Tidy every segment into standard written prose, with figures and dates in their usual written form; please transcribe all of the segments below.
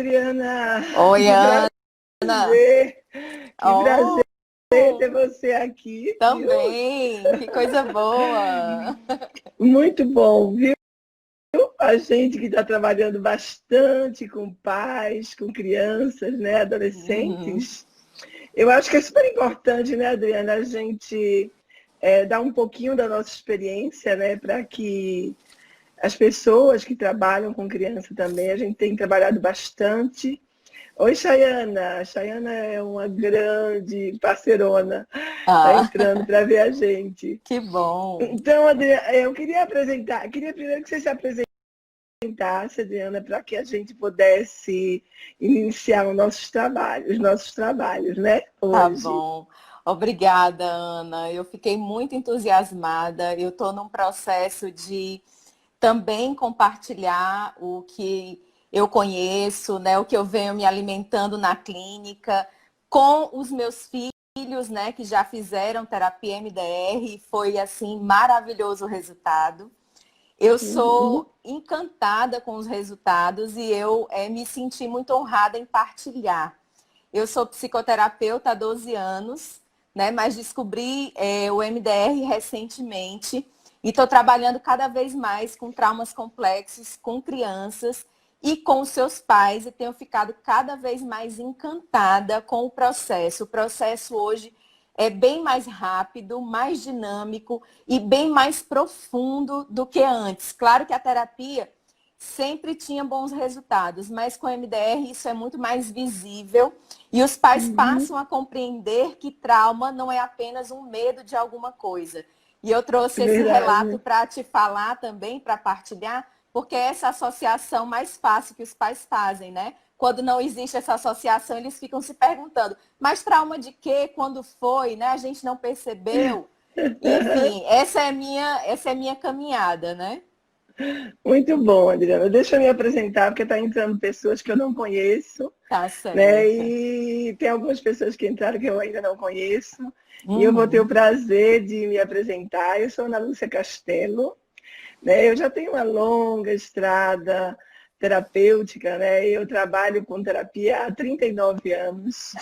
Adriana, Oi, que Ana. prazer, que Oh, prazer ter você aqui, viu? também. Que coisa boa. Muito bom, viu? A gente que está trabalhando bastante com pais, com crianças, né, Uhum. adolescentes. Eu acho que é super importante, né, Adriana, a gente dar um pouquinho da nossa experiência, né, para que as pessoas que trabalham com criança também, a gente tem trabalhado bastante. Oi, Chayana. Chayana é uma grande parceirona. Está Ah, entrando para ver a gente. que bom. Então, Adriana, eu queria primeiro que você se apresentasse, Adriana, para que a gente pudesse iniciar os nossos trabalhos, né? Tá Hoje. bom. Obrigada, Ana. Eu fiquei muito entusiasmada. Eu estou num processo de também compartilhar o que eu conheço, né, o que eu venho me alimentando na clínica, com os meus filhos, né, que já fizeram terapia MDR, e foi assim maravilhoso o resultado. Eu Uhum. sou encantada com os resultados e eu me senti muito honrada em partilhar. Eu sou psicoterapeuta há 12 anos, né, mas descobri o MDR recentemente e estou trabalhando cada vez mais com traumas complexos, com crianças e com os seus pais e tenho ficado cada vez mais encantada com o processo. O processo hoje é bem mais rápido, mais dinâmico e bem mais profundo do que antes. Claro que a terapia sempre tinha bons resultados, mas com MDR isso é muito mais visível e os pais Uhum. passam a compreender que trauma não é apenas um medo de alguma coisa. E eu É trouxe esse relato verdade. para te falar também, para partilhar, porque é essa associação mais fácil que os pais fazem, né? Quando não existe essa associação, eles ficam se perguntando, mas trauma de quê? Quando foi? Né? A gente não percebeu. Enfim, essa é a minha caminhada, né? Muito bom, Adriana. Deixa eu me apresentar, porque está entrando pessoas que eu não conheço, Tá né? certo. E tem algumas pessoas que entraram que eu ainda não conheço. E eu vou ter o Uhum. prazer de me apresentar. Eu sou Ana Lúcia Castelo, né? Eu já tenho uma longa estrada terapêutica, né? Eu trabalho com terapia há 39 anos,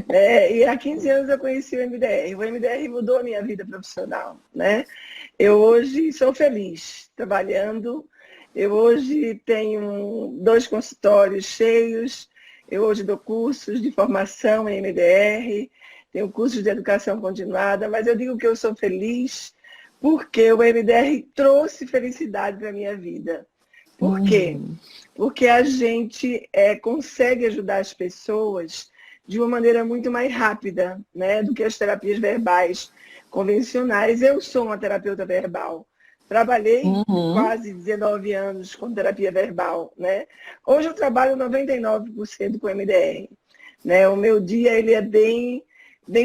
né? E há 15 anos eu conheci o MDR. O MDR mudou a minha vida profissional, né? Eu hoje sou feliz trabalhando. Eu hoje tenho 2 consultórios cheios. Eu hoje dou cursos de formação em MDR, tenho cursos de educação continuada, mas eu digo que eu sou feliz porque o MDR trouxe felicidade para a minha vida. Por quê? Uhum. Porque a gente consegue ajudar as pessoas de uma maneira muito mais rápida, né, do que as terapias verbais convencionais. Eu sou uma terapeuta verbal. Trabalhei Uhum. quase 19 anos com terapia verbal, né? Hoje eu trabalho 99% com MDR, né? O meu dia ele é bem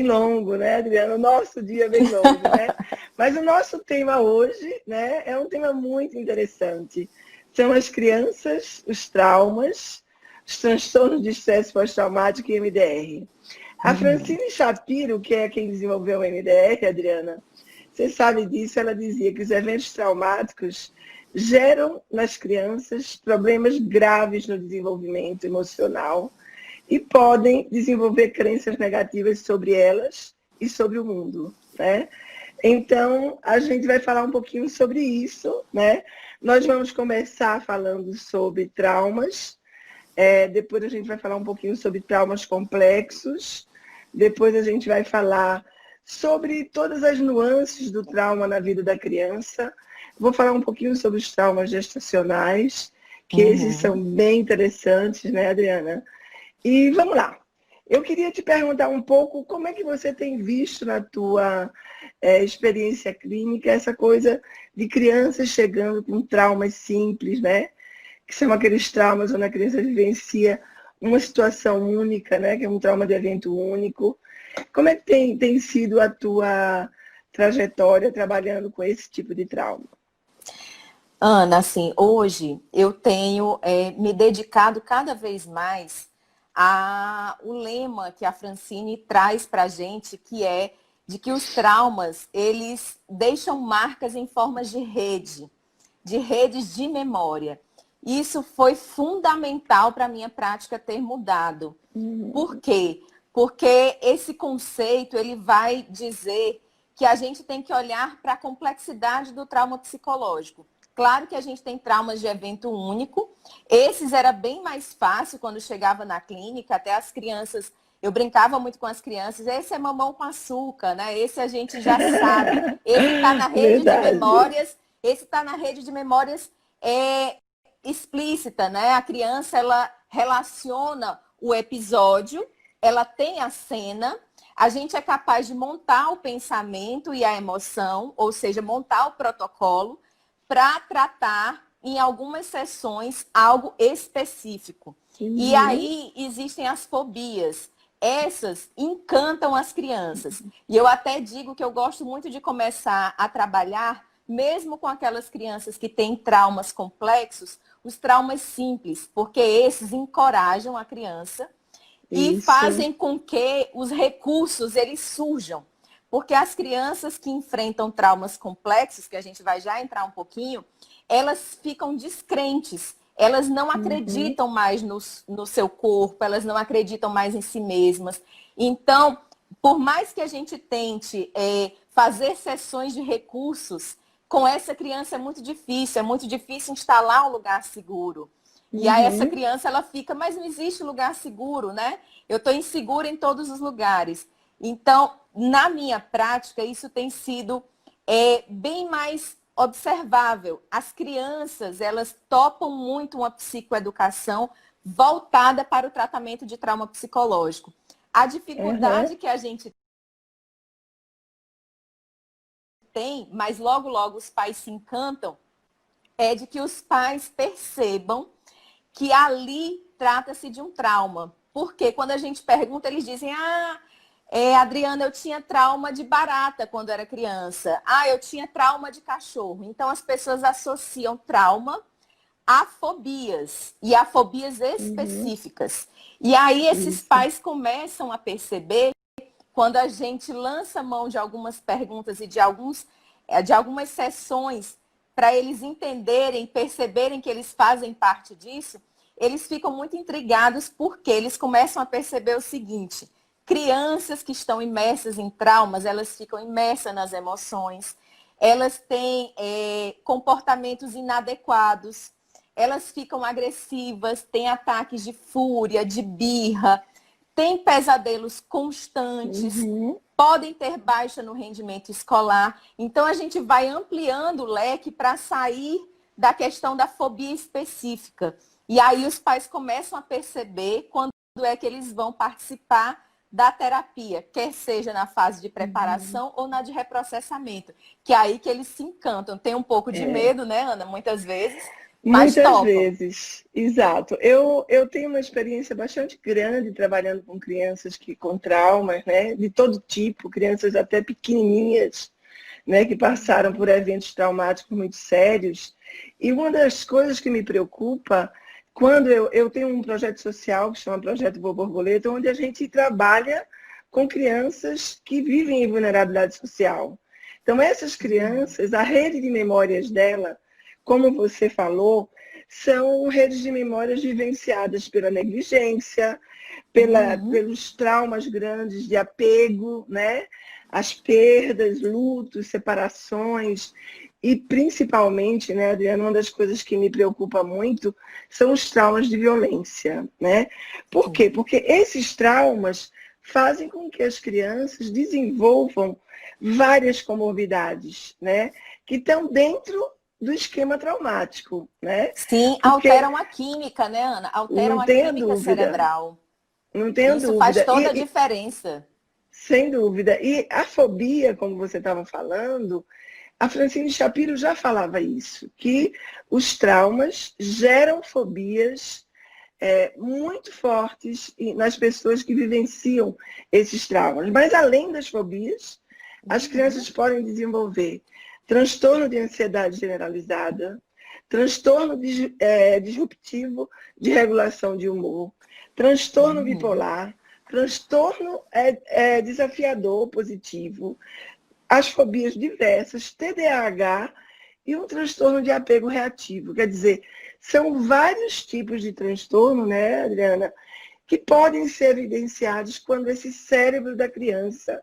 longo, né, Adriana? O nosso dia é bem longo, né? Mas o nosso tema hoje, né, é um tema muito interessante. São as crianças, os traumas, os transtornos de estresse pós-traumático e MDR. A Uhum. Francine Shapiro, que é quem desenvolveu o MDR, Adriana, você sabe disso, ela dizia que os eventos traumáticos geram nas crianças problemas graves no desenvolvimento emocional e podem desenvolver crenças negativas sobre elas e sobre o mundo, né? Então, a gente vai falar um pouquinho sobre isso, né? Nós vamos começar falando sobre traumas, depois a gente vai falar um pouquinho sobre traumas complexos, depois a gente vai falar sobre todas as nuances do trauma na vida da criança. Vou falar um pouquinho sobre os traumas gestacionais, que esses Uhum. são bem interessantes, né, Adriana? E vamos lá. Eu queria te perguntar um pouco como é que você tem visto na tua experiência clínica essa coisa de crianças chegando com traumas simples, né? Que são aqueles traumas onde a criança vivencia uma situação única, né? Que é um trauma de evento único. Como é que tem sido a tua trajetória trabalhando com esse tipo de trauma? Ana, assim, hoje eu tenho me dedicado cada vez mais a o lema que a Francine traz para a gente, que é de que os traumas, eles deixam marcas em formas de rede, de redes de memória. isso foi fundamental para a minha prática ter mudado. Por quê? Porque esse conceito, ele vai dizer que a gente tem que olhar para a complexidade do trauma psicológico. Claro que a gente tem traumas de evento único. Esses era bem mais fácil quando chegava na clínica, até as crianças, eu brincava muito com as crianças, esse é mamão com açúcar, né? Esse a gente já sabe. Esse está na rede de Verdade. memórias, esse está na rede de memórias explícita, né? A criança, ela relaciona o episódio, ela tem a cena, a gente é capaz de montar o pensamento e a emoção, ou seja, montar o protocolo para tratar em algumas sessões algo específico. E aí existem as fobias. Essas encantam as crianças. E eu até digo que eu gosto muito de começar a trabalhar, mesmo com aquelas crianças que têm traumas complexos, os traumas simples, porque esses encorajam a criança e fazem com que os recursos eles surjam. Porque as crianças que enfrentam traumas complexos, que a gente vai já entrar um pouquinho, elas ficam descrentes. Elas não acreditam mais no seu corpo, elas não acreditam mais em si mesmas. Então, por mais que a gente tente fazer sessões de recursos, com essa criança é muito difícil instalar um lugar seguro. E aí essa criança, ela fica, mas não existe lugar seguro, né? Eu estou insegura em todos os lugares. Então, na minha prática, isso tem sido bem mais observável. As crianças, elas topam muito uma psicoeducação voltada para o tratamento de trauma psicológico. A dificuldade que a gente tem, mas logo, logo os pais se encantam, é de que os pais percebam que ali trata-se de um trauma. Porque quando a gente pergunta, eles dizem, Adriana, eu tinha trauma de barata quando era criança. Eu tinha trauma de cachorro. Então, as pessoas associam trauma a fobias. E a fobias específicas. E aí, esses pais começam a perceber, quando a gente lança mão de algumas perguntas e de algumas sessões, para eles entenderem, perceberem que eles fazem parte disso, eles ficam muito intrigados porque eles começam a perceber o seguinte: crianças que estão imersas em traumas, elas ficam imersas nas emoções, elas têm comportamentos inadequados, elas ficam agressivas, têm ataques de fúria, de birra, têm pesadelos constantes, podem ter baixa no rendimento escolar. Então, a gente vai ampliando o leque para sair da questão da fobia específica. E aí os pais começam a perceber quando é que eles vão participar da terapia, quer seja na fase de preparação ou na de reprocessamento. Que é aí que eles se encantam. Tem um pouco de medo, né, Ana? Muitas vezes. Mas muitas topam. vezes, exato. Eu tenho uma experiência bastante grande trabalhando com crianças com traumas, né, de todo tipo, crianças até pequenininhas, né, que passaram por eventos traumáticos muito sérios. E uma das coisas que me preocupa, quando eu tenho um projeto social que chama Projeto Boa Borboleta, onde a gente trabalha com crianças que vivem em vulnerabilidade social. Então, essas crianças, a rede de memórias dela, como você falou, são redes de memórias vivenciadas pela negligência, pelos traumas grandes de apego, né? As perdas, lutos, separações e principalmente, né, Adriana, uma das coisas que me preocupa muito são os traumas de violência, né? Por quê? Porque esses traumas fazem com que as crianças desenvolvam várias comorbidades, né? Que estão dentro do esquema traumático, né? Sim, Porque alteram a química, né, Ana? Alteram não a tenha química dúvida, cerebral. não tenha Isso faz dúvida. toda a diferença. Sem dúvida. E a fobia, como você estava falando, a Francine Shapiro já falava isso, que os traumas geram fobias muito fortes nas pessoas que vivenciam esses traumas. Mas além das fobias, as crianças podem desenvolver transtorno de ansiedade generalizada, transtorno disruptivo de regulação de humor, transtorno bipolar, transtorno desafiador positivo, as fobias diversas, TDAH e um transtorno de apego reativo. Quer dizer, são vários tipos de transtorno, né, Adriana, que podem ser evidenciados quando esse cérebro da criança,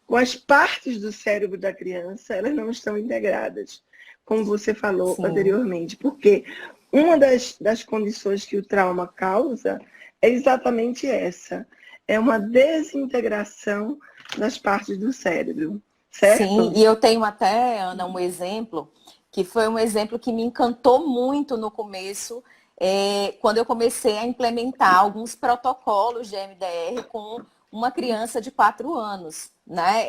com as partes do cérebro da criança, elas não estão integradas, como você falou Sim. anteriormente. Porque uma das condições que o trauma causa é exatamente essa. É uma desintegração das partes do cérebro, Sim, certo? e eu tenho até, Ana, um exemplo, que foi um exemplo que me encantou muito no começo, quando eu comecei a implementar alguns protocolos de MDR com uma criança de 4 anos, né?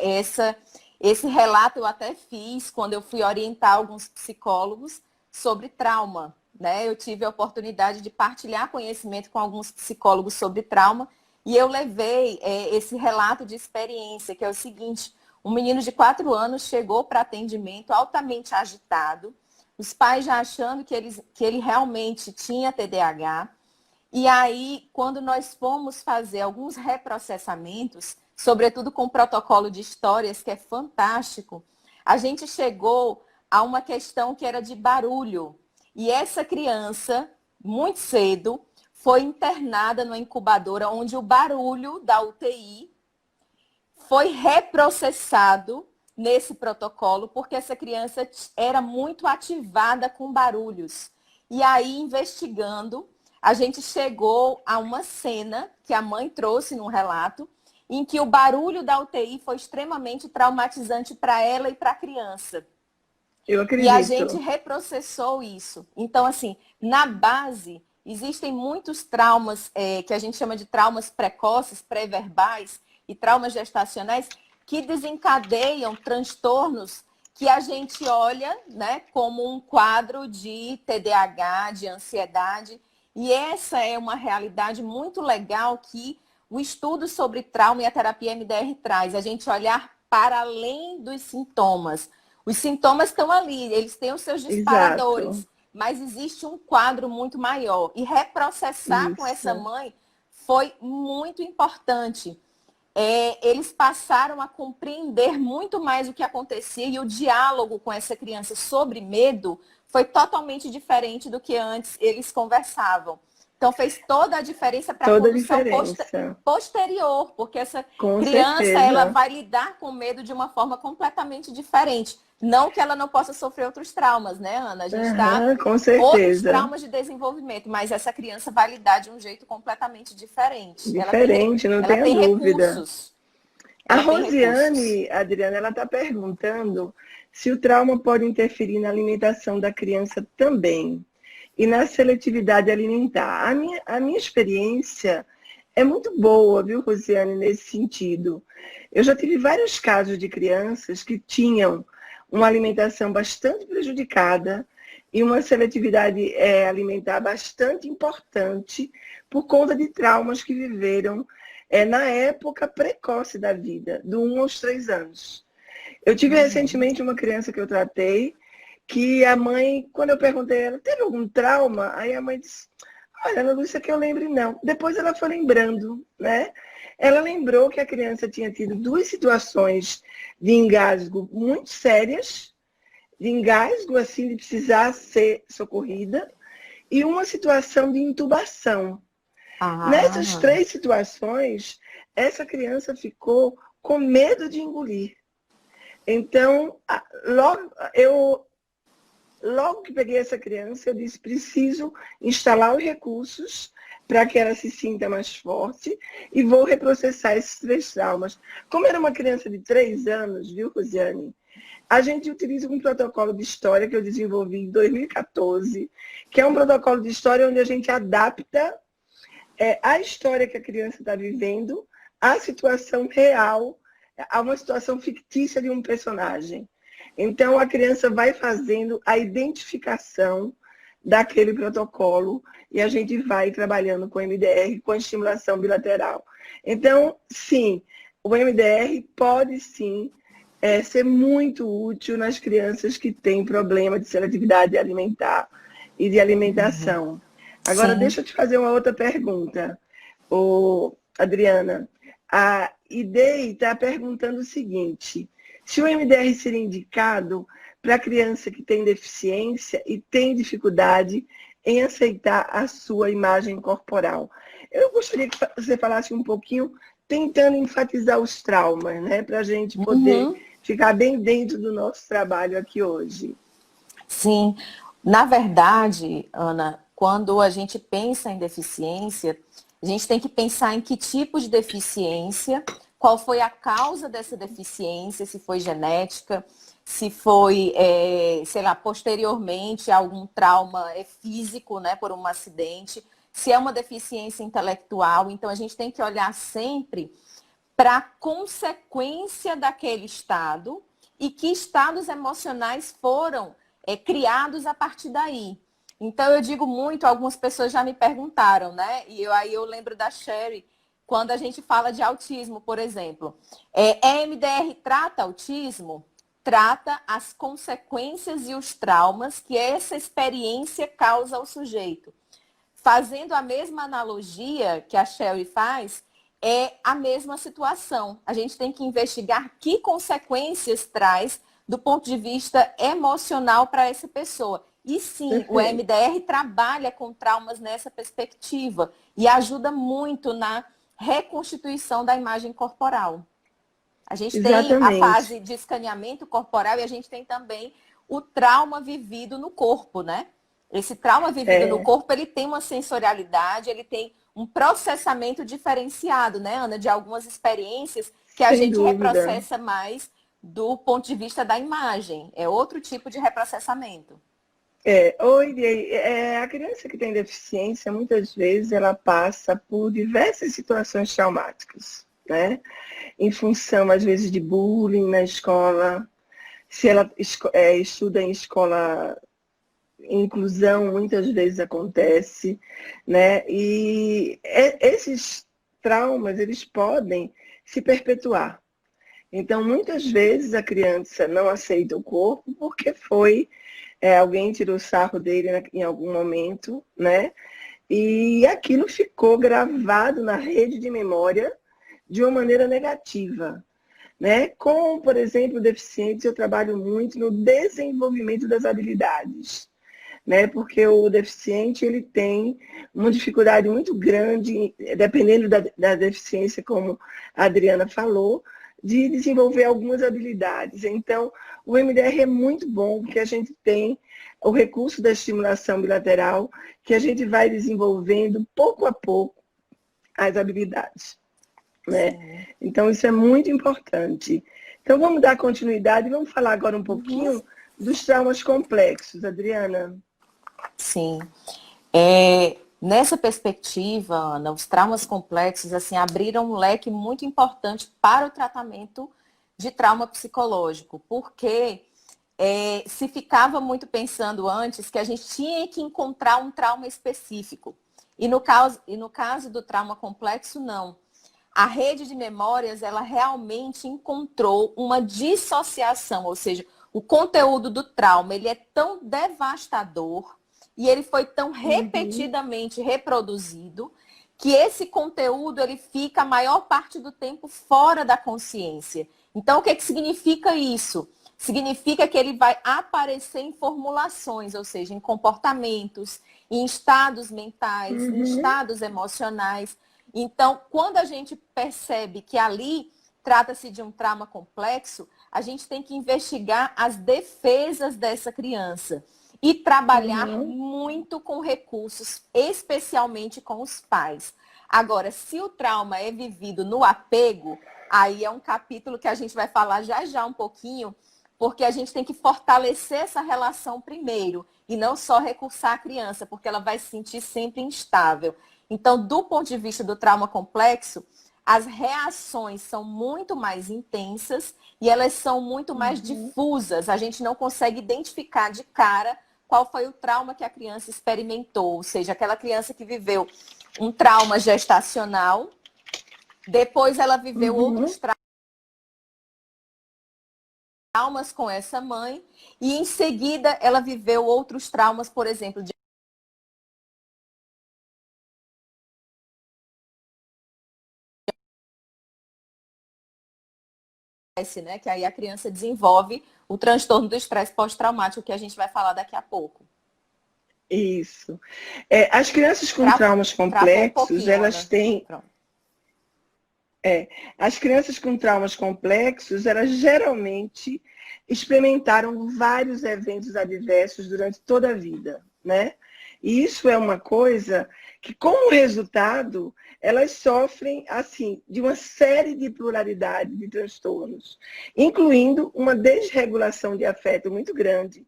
Esse relato eu até fiz quando eu fui orientar alguns psicólogos sobre trauma, né? Eu tive a oportunidade de partilhar conhecimento com alguns psicólogos sobre trauma e eu levei esse relato de experiência, que é o seguinte: um menino de 4 anos chegou para atendimento altamente agitado, os pais já achando que ele realmente tinha TDAH. E aí, quando nós fomos fazer alguns reprocessamentos, sobretudo com o protocolo de histórias, que é fantástico, a gente chegou a uma questão que era de barulho. E essa criança, muito cedo, foi internada numa incubadora onde o barulho da UTI foi reprocessado nesse protocolo, porque essa criança era muito ativada com barulhos. E aí, investigando, a gente chegou a uma cena que a mãe trouxe num relato, em que o barulho da UTI foi extremamente traumatizante para ela e para a criança. Eu E a gente acredito. reprocessou isso. Então, assim, na base, existem muitos traumas que a gente chama de traumas precoces, pré-verbais e traumas gestacionais que desencadeiam transtornos que a gente olha, né, como um quadro de TDAH, de ansiedade. E essa é uma realidade muito legal que o estudo sobre trauma e a terapia MDR traz. A gente olhar para além dos sintomas. Os sintomas estão ali, eles têm os seus Exato. disparadores, mas existe um quadro muito maior. E reprocessar com essa Isso. mãe foi muito importante. Eles passaram a compreender muito mais o que acontecia e o diálogo com essa criança sobre medo foi totalmente diferente do que antes eles conversavam. Então fez toda a diferença para a Toda a condução diferença. posterior, porque essa Com criança ela certeza. vai lidar com medo de uma forma completamente diferente. Não que ela não possa sofrer outros traumas, né, Ana? A gente está Aham, com outros certeza. traumas de desenvolvimento, mas essa criança vai lidar de um jeito completamente diferente. Diferente, não Ela tenha tem dúvida. recursos. A Ela tem recursos. Rosiane, Adriana, ela está perguntando se o trauma pode interferir na alimentação da criança também e na seletividade alimentar. A minha experiência é muito boa, viu, Rosiane, nesse sentido. Eu já tive vários casos de crianças que tinham uma alimentação bastante prejudicada e uma seletividade alimentar bastante importante por conta de traumas que viveram na época precoce da vida, do 1 aos 3 anos. Eu tive Uhum. recentemente uma criança que eu tratei, que a mãe, quando eu perguntei a ela, teve algum trauma? Aí a mãe disse, olha, Ana Lúcia, que eu lembre não. Depois ela foi lembrando, né? Ela lembrou que a criança tinha tido 2 situações de engasgo muito sérias, de engasgo, assim, de precisar ser socorrida, e uma situação de intubação. Nessas Ah, 3 situações, essa criança ficou com medo de engolir. Então, logo que peguei essa criança, eu disse, preciso instalar os recursos para que ela se sinta mais forte e vou reprocessar esses 3 traumas. Como era uma criança de 3 anos, viu, Rosiane? A gente utiliza um protocolo de história que eu desenvolvi em 2014, que é um protocolo de história onde a gente adapta a história que a criança está vivendo, a situação real, a uma situação fictícia de um personagem. Então, a criança vai fazendo a identificação daquele protocolo e a gente vai trabalhando com o MDR, com a estimulação bilateral. Então, sim, o MDR pode sim ser muito útil nas crianças que têm problema de seletividade alimentar e de uhum. alimentação. Agora, Sim. deixa eu te fazer uma outra pergunta, Adriana. A IDEI está perguntando o seguinte, se o MDR seria indicado para a criança que tem deficiência e tem dificuldade em aceitar a sua imagem corporal. Eu gostaria que você falasse um pouquinho, tentando enfatizar os traumas, né, para a gente poder ficar bem dentro do nosso trabalho aqui hoje. Sim, na verdade, Ana, quando a gente pensa em deficiência, a gente tem que pensar em que tipo de deficiência, qual foi a causa dessa deficiência, se foi genética, se foi, sei lá, posteriormente algum trauma físico, né, por um acidente, se é uma deficiência intelectual. Então, a gente tem que olhar sempre para a consequência daquele estado e que estados emocionais foram criados a partir daí. Então, eu digo muito, algumas pessoas já me perguntaram, né? E aí eu lembro da Sherry, quando a gente fala de autismo, por exemplo. EMDR trata autismo? Trata as consequências e os traumas que essa experiência causa ao sujeito. Fazendo a mesma analogia que a Sherry faz, é a mesma situação. A gente tem que investigar que consequências traz do ponto de vista emocional para essa pessoa. E sim, o Perfeito. MDR trabalha com traumas nessa perspectiva e ajuda muito na reconstituição da imagem corporal. A gente tem a Exatamente. fase de escaneamento corporal e a gente tem também o trauma vivido no corpo, né? Esse trauma vivido no É, corpo, ele tem uma sensorialidade, ele tem um processamento diferenciado, né, Ana, de algumas experiências que a sem gente dúvida. reprocessa mais do ponto de vista da imagem. É outro tipo de reprocessamento. Oi, a criança que tem deficiência, muitas vezes, ela passa por diversas situações traumáticas, né? Em função, às vezes, de bullying na escola, se ela estuda em escola, inclusão muitas vezes acontece, né? E esses traumas, eles podem se perpetuar. Então, muitas vezes a criança não aceita o corpo porque alguém tirou o sarro dele em algum momento, né? E aquilo ficou gravado na rede de memória de uma maneira negativa, né? Com, por exemplo, deficientes, eu trabalho muito no desenvolvimento das habilidades, né? Porque o deficiente ele tem uma dificuldade muito grande, dependendo da deficiência, como a Adriana falou, de desenvolver algumas habilidades. Então, o MDR é muito bom, porque a gente tem o recurso da estimulação bilateral, que a gente vai desenvolvendo pouco a pouco as habilidades, né? Sim. Então, isso é muito importante. Então, vamos dar continuidade e vamos falar agora um Uhum. pouquinho dos traumas complexos, Adriana. Sim. Nessa perspectiva, Ana, os traumas complexos assim, abriram um leque muito importante para o tratamento de trauma psicológico, porque se ficava muito pensando antes que a gente tinha que encontrar um trauma específico. E no caso do trauma complexo, não. A rede de memórias, ela realmente encontrou uma dissociação, ou seja, o conteúdo do trauma, ele é tão devastador e ele foi tão Uhum. repetidamente reproduzido que esse conteúdo ele fica a maior parte do tempo fora da consciência. Então, o que significa isso? Significa que ele vai aparecer em formulações, ou seja, em comportamentos, em estados mentais, em Uhum. estados emocionais. Então, quando a gente percebe que ali trata-se de um trauma complexo, a gente tem que investigar as defesas dessa criança e trabalhar Uhum. muito com recursos, especialmente com os pais. Agora, se o trauma é vivido no apego, aí é um capítulo que a gente vai falar já já um pouquinho, porque a gente tem que fortalecer essa relação primeiro e não só recursar a criança, porque ela vai se sentir sempre instável. Então, do ponto de vista do trauma complexo, as reações são muito mais intensas e elas são muito mais Uhum. difusas. A gente não consegue identificar de cara qual foi o trauma que a criança experimentou. Ou seja, aquela criança que viveu um trauma gestacional, depois ela viveu Uhum. outros traumas com essa mãe e em seguida ela viveu outros traumas, por exemplo, de né? Que aí a criança desenvolve o transtorno do estresse pós-traumático, que a gente vai falar daqui a pouco. Isso. As crianças com traumas Travou um complexos, pouquinho, elas Ana. têm... Pronto. As crianças com traumas complexos, elas geralmente experimentaram vários eventos adversos durante toda a vida, né? E isso é uma coisa que, como resultado, elas sofrem, assim, de uma série de pluralidade de transtornos, incluindo uma desregulação de afeto muito grande,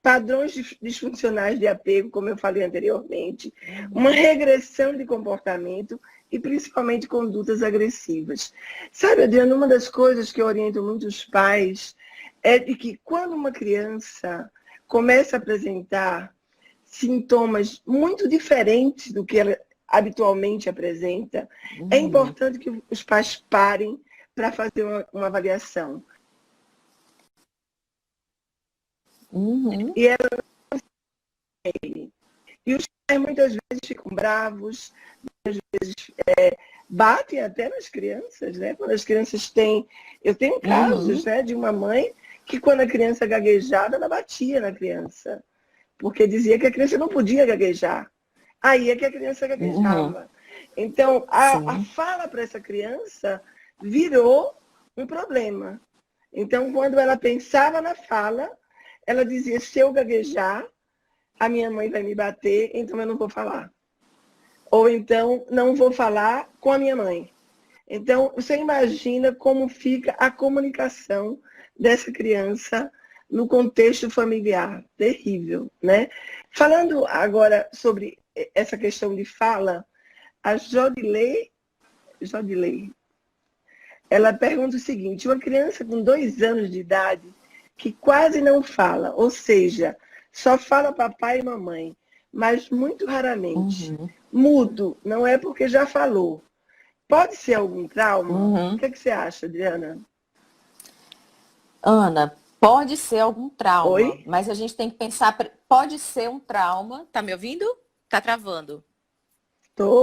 padrões disfuncionais de apego, como eu falei anteriormente, uma regressão de comportamento e principalmente condutas agressivas. Sabe, Adriana, uma das coisas que eu oriento muito os pais é de que quando uma criança começa a apresentar sintomas muito diferentes do que ela habitualmente apresenta, é importante que os pais parem para fazer uma avaliação. E ela e os pais muitas vezes ficam bravos, muitas vezes batem até nas crianças, né? Quando as crianças têm... Eu tenho casos, né, de uma mãe que quando a criança gaguejava, ela batia na criança, porque dizia que a criança não podia gaguejar. Aí é que a criança gaguejava. Então, a fala para essa criança virou um problema. Então, quando ela pensava na fala, ela dizia, se eu gaguejar, a minha mãe vai me bater, então eu não vou falar. Ou então, não vou falar com a minha mãe. Então, você imagina como fica a comunicação dessa criança no contexto familiar. Terrível, né? Falando agora sobre essa questão de fala, a Jodilei, ela pergunta o seguinte, uma criança com 2 anos de idade que quase não fala, ou seja, só fala papai e mamãe, mas muito raramente. Mudo, não é porque já falou. Pode ser algum trauma? O que você acha, Adriana? Ana, pode ser algum trauma, Oi? mas a gente tem que pensar, pode ser um trauma. Tá me ouvindo? Tá travando.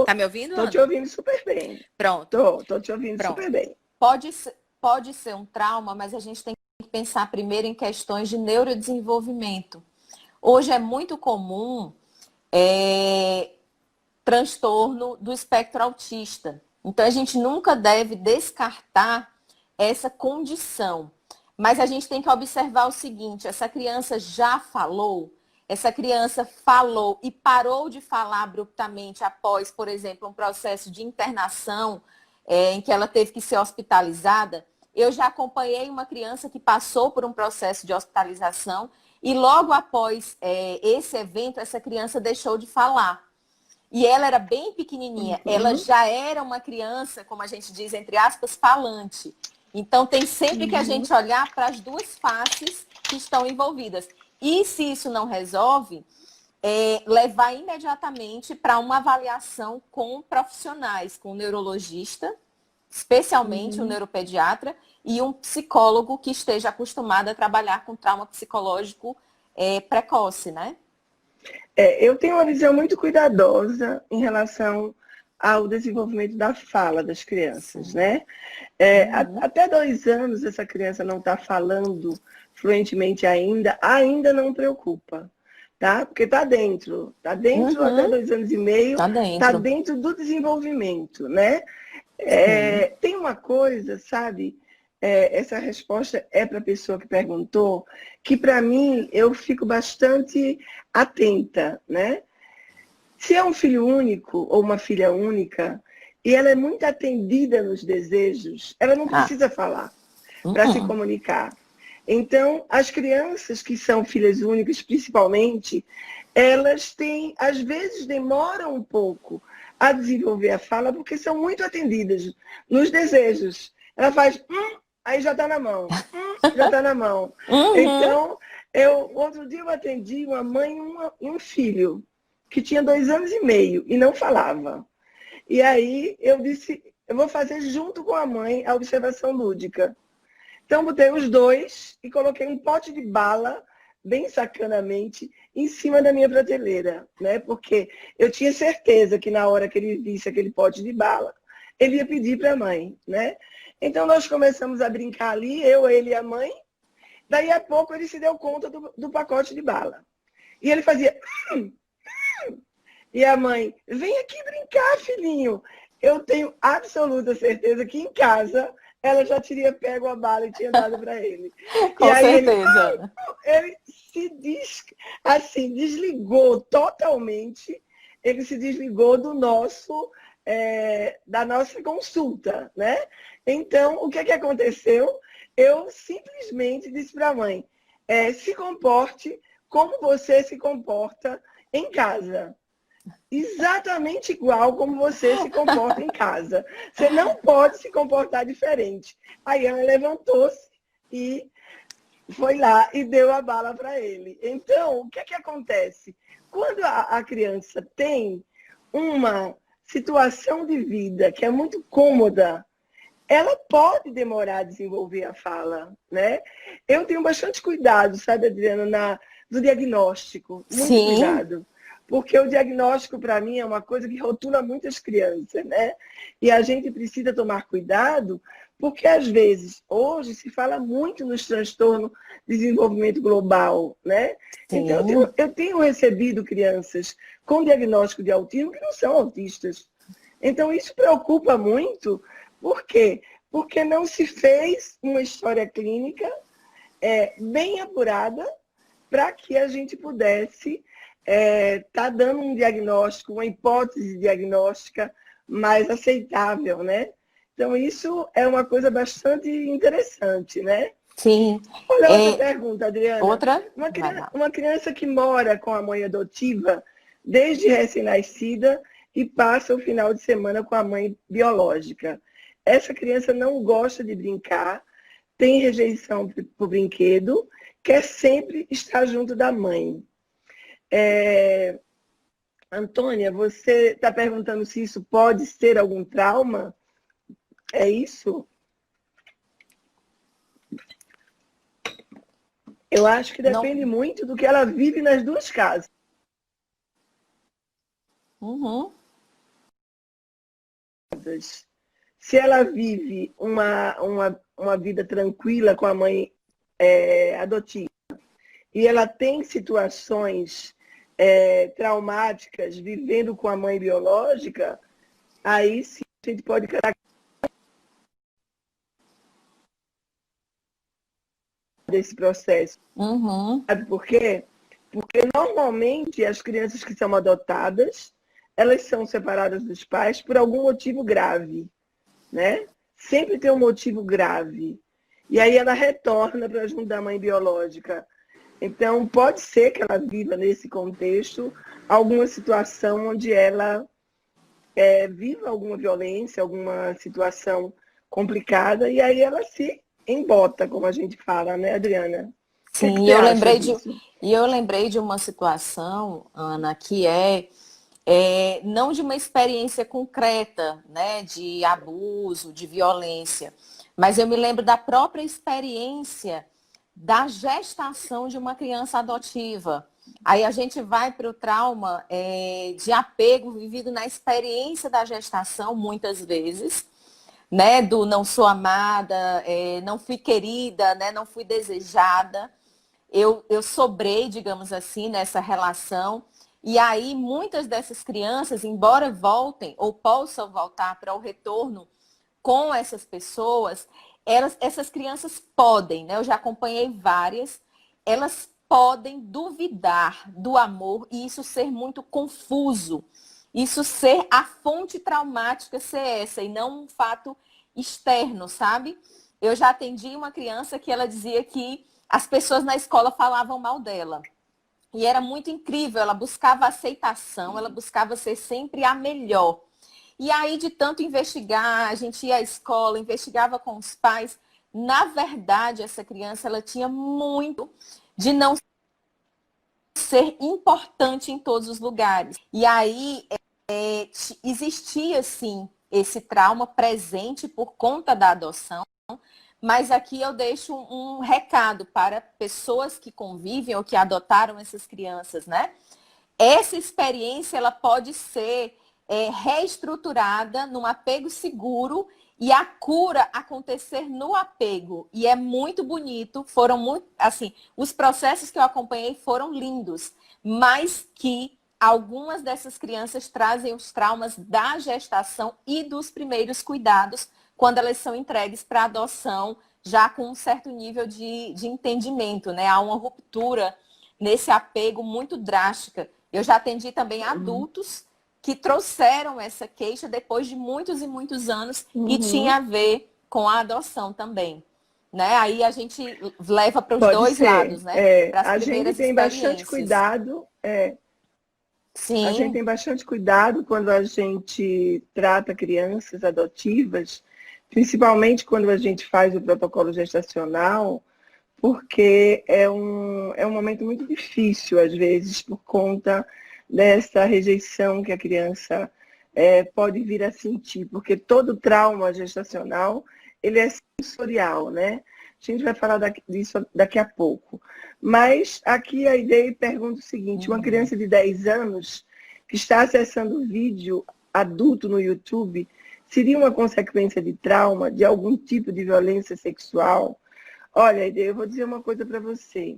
Tá me ouvindo, Ana? Tô te ouvindo super bem. Pronto. Tô te ouvindo super bem. Pode ser um trauma, mas a gente tem que pensar primeiro em questões de neurodesenvolvimento. Hoje é muito comum transtorno do espectro autista. Então, a gente nunca deve descartar essa condição. Mas a gente tem que observar o seguinte, essa criança já falou, essa criança falou e parou de falar abruptamente após, por exemplo, um processo de internação em que ela teve que ser hospitalizada. Eu já acompanhei uma criança que passou por um processo de hospitalização e logo após esse evento, essa criança deixou de falar. E ela era bem pequenininha, ela já era uma criança, como a gente diz, entre aspas, falante. Então, tem sempre que a gente olhar para as duas faces que estão envolvidas. E se isso não resolve, levar imediatamente para uma avaliação com profissionais, com o neurologista, especialmente o neuropediatra, e um psicólogo que esteja acostumado a trabalhar com trauma psicológico precoce, né? Eu tenho uma visão muito cuidadosa em relação ao desenvolvimento da fala das crianças, né? Até 2 anos essa criança não está falando fluentemente ainda não preocupa, tá? Porque está dentro até 2 anos e meio, está dentro do desenvolvimento, né? Tem uma coisa, sabe? Essa resposta é para a pessoa que perguntou, que para mim eu fico bastante atenta, né? Se é um filho único ou uma filha única, e ela é muito atendida nos desejos, ela não precisa falar para se comunicar. Então, as crianças que são filhas únicas, principalmente, elas têm, às vezes, demoram um pouco a desenvolver a fala, porque são muito atendidas nos desejos. Ela faz, aí já está na mão, já está na mão. Então, outro dia eu atendi uma mãe e um filho, que tinha 2 anos e meio e não falava. E aí eu disse, eu vou fazer junto com a mãe a observação lúdica. Então, botei os dois e coloquei um pote de bala, bem sacanamente, em cima da minha prateleira, né? Porque eu tinha certeza que na hora que ele visse aquele pote de bala, ele ia pedir para a mãe, né? Então nós começamos a brincar ali, eu, ele e a mãe. Daí a pouco ele se deu conta do pacote de bala. E ele fazia... E a mãe, vem aqui brincar, filhinho. Eu tenho absoluta certeza que em casa ela já teria pego a bala e tinha dado para ele. E Com aí certeza. ele se assim, desligou totalmente, ele se desligou do nosso, da nossa consulta, né? Então, o que aconteceu? Eu simplesmente disse para a mãe, se comporte como você se comporta em casa. Exatamente igual como você se comporta em casa. Você não pode se comportar diferente. Aí ela levantou-se e foi lá e deu a bala para ele. Então, o que acontece? Quando a criança tem uma situação de vida que é muito cômoda, ela pode demorar a desenvolver a fala, né? Eu tenho bastante cuidado, sabe, Adriana, do diagnóstico. Muito Sim, cuidado. Porque o diagnóstico, para mim, é uma coisa que rotula muitas crianças, né? E a gente precisa tomar cuidado, porque, às vezes, hoje se fala muito nos transtornos de desenvolvimento global, né? Então, sim. eu tenho recebido crianças com diagnóstico de autismo que não são autistas. Então, isso preocupa muito. Por quê? Porque não se fez uma história clínica bem apurada para que a gente pudesse estar dando um diagnóstico, uma hipótese diagnóstica mais aceitável, né? Então, isso é uma coisa bastante interessante, né? Sim. Olha outra É, pergunta, Adriana. outra? Vai lá. Uma criança que mora com a mãe adotiva desde recém-nascida e passa o final de semana com a mãe biológica. Essa criança não gosta de brincar, tem rejeição por brinquedo, quer sempre estar junto da mãe. Antônia, você está perguntando se isso pode ser algum trauma? É isso? Eu acho que Não. depende muito do que ela vive nas duas casas. Uhum. Se ela vive uma vida tranquila com a mãe adotiva e ela tem situações traumáticas vivendo com a mãe biológica, aí sim a gente pode caracterizar desse processo. Uhum. Sabe por quê? Porque normalmente as crianças que são adotadas, elas são separadas dos pais por algum motivo grave, né? Sempre tem um motivo grave. E aí ela retorna para junto da mãe biológica. Então, pode ser que ela viva nesse contexto alguma situação onde ela viva alguma violência, alguma situação complicada, e aí ela se embota, como a gente fala, né, Adriana? O que Sim, você acha disso? eu lembrei de uma situação, Ana, que não de uma experiência concreta, né, de abuso, de violência, mas eu me lembro da própria experiência da gestação de uma criança adotiva. Aí a gente vai para o trauma de apego vivido na experiência da gestação, muitas vezes, né, do não sou amada, não fui querida, né, não fui desejada. Eu sobrei, digamos assim, nessa relação. E aí, muitas dessas crianças, embora voltem ou possam voltar para o retorno com essas pessoas, essas crianças podem, né? Eu já acompanhei várias, elas podem duvidar do amor e isso ser muito confuso. Isso ser a fonte traumática ser essa e não um fato externo, sabe? Eu já atendi uma criança que ela dizia que as pessoas na escola falavam mal dela. E era muito incrível, ela buscava aceitação, ela buscava ser sempre a melhor. E aí, de tanto investigar, a gente ia à escola, investigava com os pais. Na verdade, essa criança, ela tinha muito de não ser importante em todos os lugares. E aí, existia, sim, esse trauma presente por conta da adoção. Mas aqui eu deixo um recado para pessoas que convivem ou que adotaram essas crianças, né? Essa experiência ela pode ser reestruturada num apego seguro e a cura acontecer no apego. E é muito bonito, foram muito, assim, os processos que eu acompanhei foram lindos, mas que algumas dessas crianças trazem os traumas da gestação e dos primeiros cuidados quando elas são entregues para adoção, já com um certo nível de entendimento, né? Há uma ruptura nesse apego muito drástica. Eu já atendi também adultos que trouxeram essa queixa depois de muitos e muitos anos e tinha a ver com a adoção também. Né? Aí a gente leva para os dois lados, né? Para as A gente primeiras tem bastante experiências. cuidado, a gente Sim, tem bastante cuidado quando a gente trata crianças adotivas, principalmente quando a gente faz o protocolo gestacional, porque é um momento muito difícil, às vezes, por conta dessa rejeição que a criança pode vir a sentir, porque todo trauma gestacional, ele é sensorial, né? A gente vai falar disso daqui a pouco. Mas aqui a ideia pergunta o seguinte, uma criança de 10 anos que está acessando vídeo adulto no YouTube, seria uma consequência de trauma, de algum tipo de violência sexual? Olha, eu vou dizer uma coisa para você.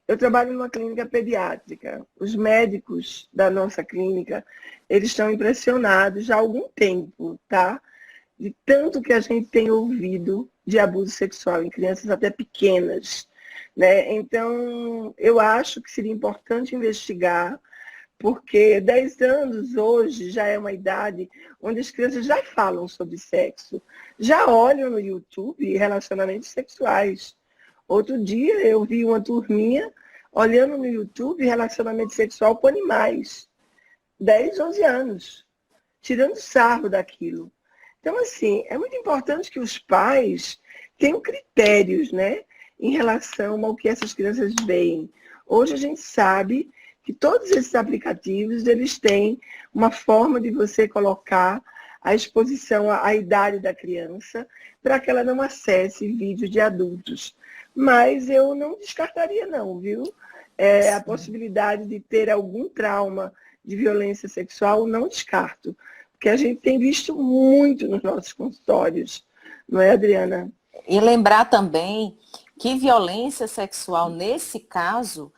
Eu trabalho numa clínica pediátrica. Os médicos da nossa clínica, eles estão impressionados já há algum tempo, tá? De tanto que a gente tem ouvido de abuso sexual em crianças até pequenas, né? Então, eu acho que seria importante investigar, porque 10 anos hoje já é uma idade onde as crianças já falam sobre sexo, já olham no YouTube relacionamentos sexuais. Outro dia eu vi uma turminha olhando no YouTube relacionamento sexual com animais, 10, 11 anos, tirando sarro daquilo. Então, assim, é muito importante que os pais tenham critérios, né, em relação ao que essas crianças veem. Hoje a gente sabe que todos esses aplicativos, eles têm uma forma de você colocar a exposição à idade da criança para que ela não acesse vídeo de adultos. Mas eu não descartaria não, viu? A possibilidade de ter algum trauma de violência sexual, não descarto. Porque a gente tem visto muito nos nossos consultórios. Não é, Adriana? e lembrar também que violência sexual, nesse caso,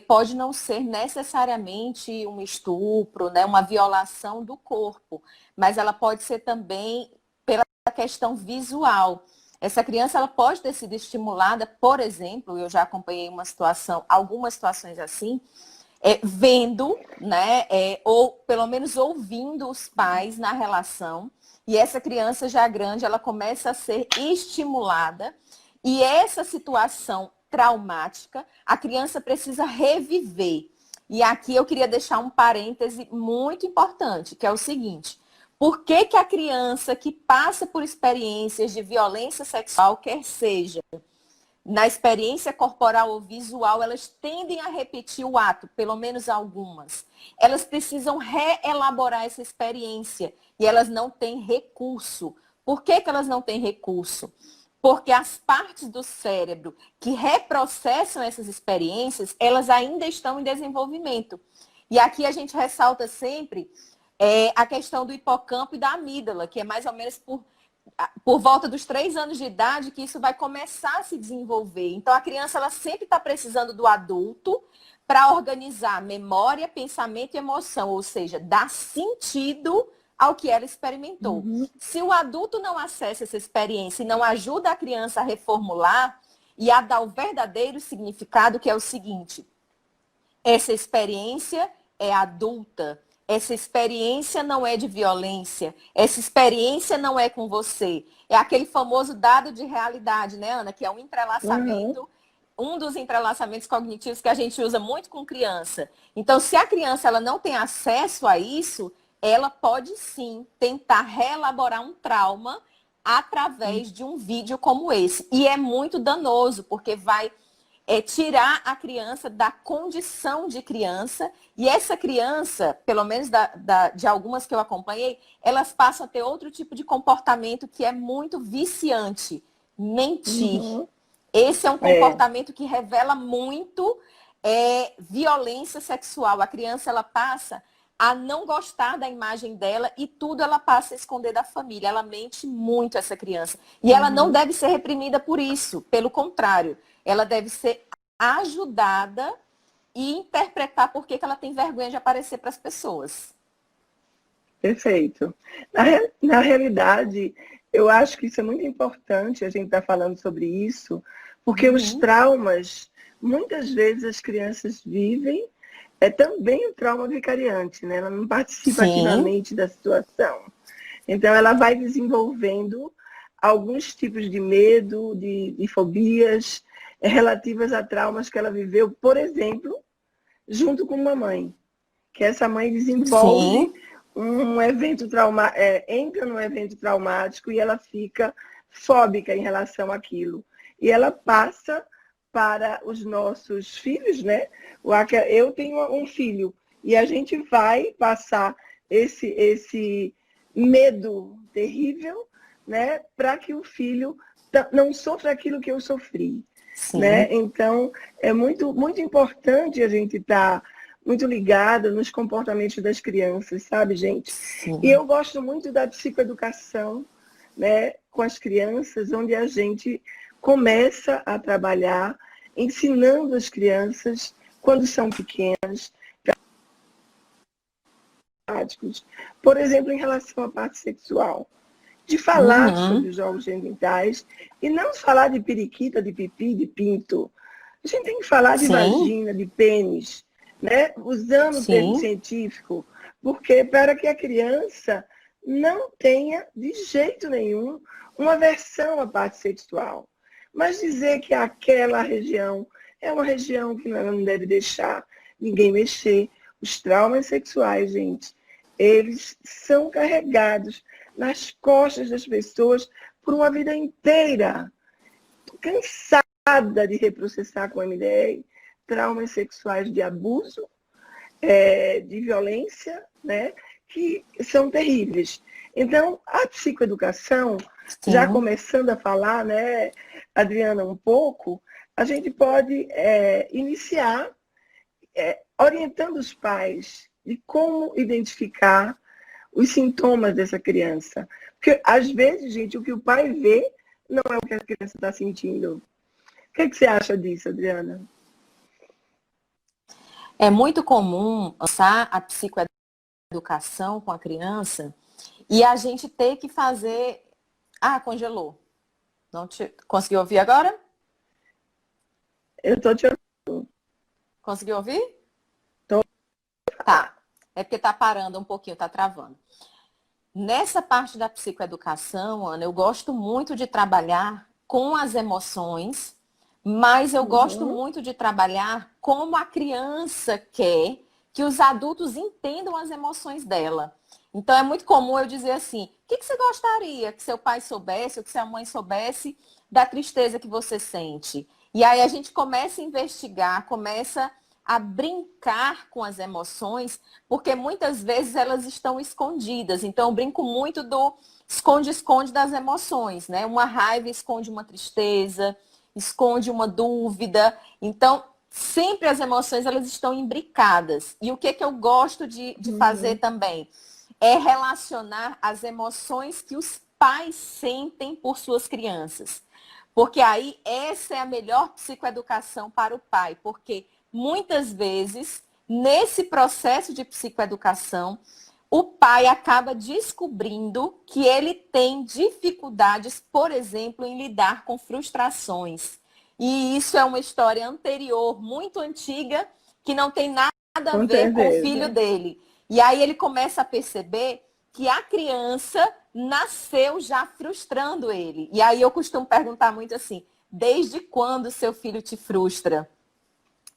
pode não ser necessariamente um estupro, né, uma violação do corpo, mas ela pode ser também pela questão visual. Essa criança ela pode ter sido estimulada, por exemplo, eu já acompanhei uma situação, algumas situações assim, vendo, né, ou pelo menos ouvindo os pais na relação, e essa criança já grande, ela começa a ser estimulada, e essa situação traumática, a criança precisa reviver. E aqui eu queria deixar um parêntese muito importante, que é o seguinte: por que que a criança que passa por experiências de violência sexual, quer seja na experiência corporal ou visual, elas tendem a repetir o ato, pelo menos algumas. Elas precisam reelaborar essa experiência e elas não têm recurso. Por que que elas não têm recurso? Porque as partes do cérebro que reprocessam essas experiências, elas ainda estão em desenvolvimento. E aqui a gente ressalta sempre a questão do hipocampo e da amígdala, que é mais ou menos por volta dos 3 anos de idade que isso vai começar a se desenvolver. Então, a criança ela sempre está precisando do adulto para organizar memória, pensamento e emoção, ou seja, dar sentido ao que ela experimentou. Se o adulto não acessa essa experiência e não ajuda a criança a reformular e a dar o verdadeiro significado, que é o seguinte: essa experiência é adulta. Essa experiência não é de violência. Essa experiência não é com você. É aquele famoso dado de realidade, né, Ana? Que é um entrelaçamento, um dos entrelaçamentos cognitivos que a gente usa muito com criança. Então, se a criança ela não tem acesso a isso, ela pode sim tentar reelaborar um trauma através de um vídeo como esse. E é muito danoso, porque vai tirar a criança da condição de criança, e essa criança, pelo menos de algumas que eu acompanhei, elas passam a ter outro tipo de comportamento que é muito viciante: mentir. Esse é um comportamento que revela muito violência sexual. A criança ela passa a não gostar da imagem dela e tudo ela passa a esconder da família. Ela mente muito, essa criança. E ela não deve ser reprimida por isso. Pelo contrário, ela deve ser ajudada e interpretar por que ela tem vergonha de aparecer para as pessoas. Perfeito. Na realidade, eu acho que isso é muito importante, a gente estar falando sobre isso, porque os traumas, muitas vezes as crianças vivem, é também o trauma vicariante, né? Ela não participa ativamente da situação. Então, ela vai desenvolvendo alguns tipos de medo, de fobias relativas a traumas que ela viveu, por exemplo, junto com uma mãe. Que essa mãe desenvolve um evento entra num evento traumático e ela fica fóbica em relação àquilo. E ela passa para os nossos filhos, né? Eu tenho um filho e a gente vai passar esse medo terrível, né? Para que o filho não sofra aquilo que eu sofri, né? Então, é muito, muito importante a gente estar muito ligada nos comportamentos das crianças, sabe, gente? E eu gosto muito da psicoeducação, né, com as crianças, onde a gente começa a trabalhar ensinando as crianças, quando são pequenas, por exemplo, em relação à parte sexual, de falar sobre os jogos genitais e não falar de periquita, de pipi, de pinto. A gente tem que falar de vagina, de pênis, né? Usando o termo científico, porque para que a criança não tenha, de jeito nenhum, uma aversão à parte sexual. Mas dizer que aquela região é uma região que não deve deixar ninguém mexer. Os traumas sexuais, gente, eles são carregados nas costas das pessoas por uma vida inteira. Estou cansada de reprocessar com a MDR traumas sexuais de abuso, de violência, né, que são terríveis. Então, a psicoeducação, já começando a falar, né, Adriana, um pouco, a gente pode iniciar orientando os pais de como identificar os sintomas dessa criança. Porque, às vezes, gente, o que o pai vê não é o que a criança está sentindo. O que você acha disso, Adriana? É muito comum usar a psicoeducação com a criança e a gente ter que fazer... Ah, congelou. Não Conseguiu ouvir agora? Eu estou te ouvindo. Conseguiu ouvir? Tô. Tá. É porque tá parando um pouquinho, tá travando. Nessa parte da psicoeducação, Ana, eu gosto muito de trabalhar com as emoções, mas eu gosto muito de trabalhar como a criança quer que os adultos entendam as emoções dela. Então, é muito comum eu dizer assim, o que você gostaria que seu pai soubesse ou que sua mãe soubesse da tristeza que você sente? E aí a gente começa a investigar, começa a brincar com as emoções, porque muitas vezes elas estão escondidas. Então, eu brinco muito do esconde-esconde das emoções, né? Uma raiva esconde uma tristeza, esconde uma dúvida. Então, sempre as emoções elas estão imbricadas. E o que eu gosto de fazer também é relacionar as emoções que os pais sentem por suas crianças. Porque aí essa é a melhor psicoeducação para o pai, porque muitas vezes, nesse processo de psicoeducação, o pai acaba descobrindo que ele tem dificuldades, por exemplo, em lidar com frustrações. E isso é uma história anterior, muito antiga, que não tem nada a ver com o filho dele. E aí ele começa a perceber que a criança nasceu já frustrando ele. E aí eu costumo perguntar muito assim, desde quando seu filho te frustra?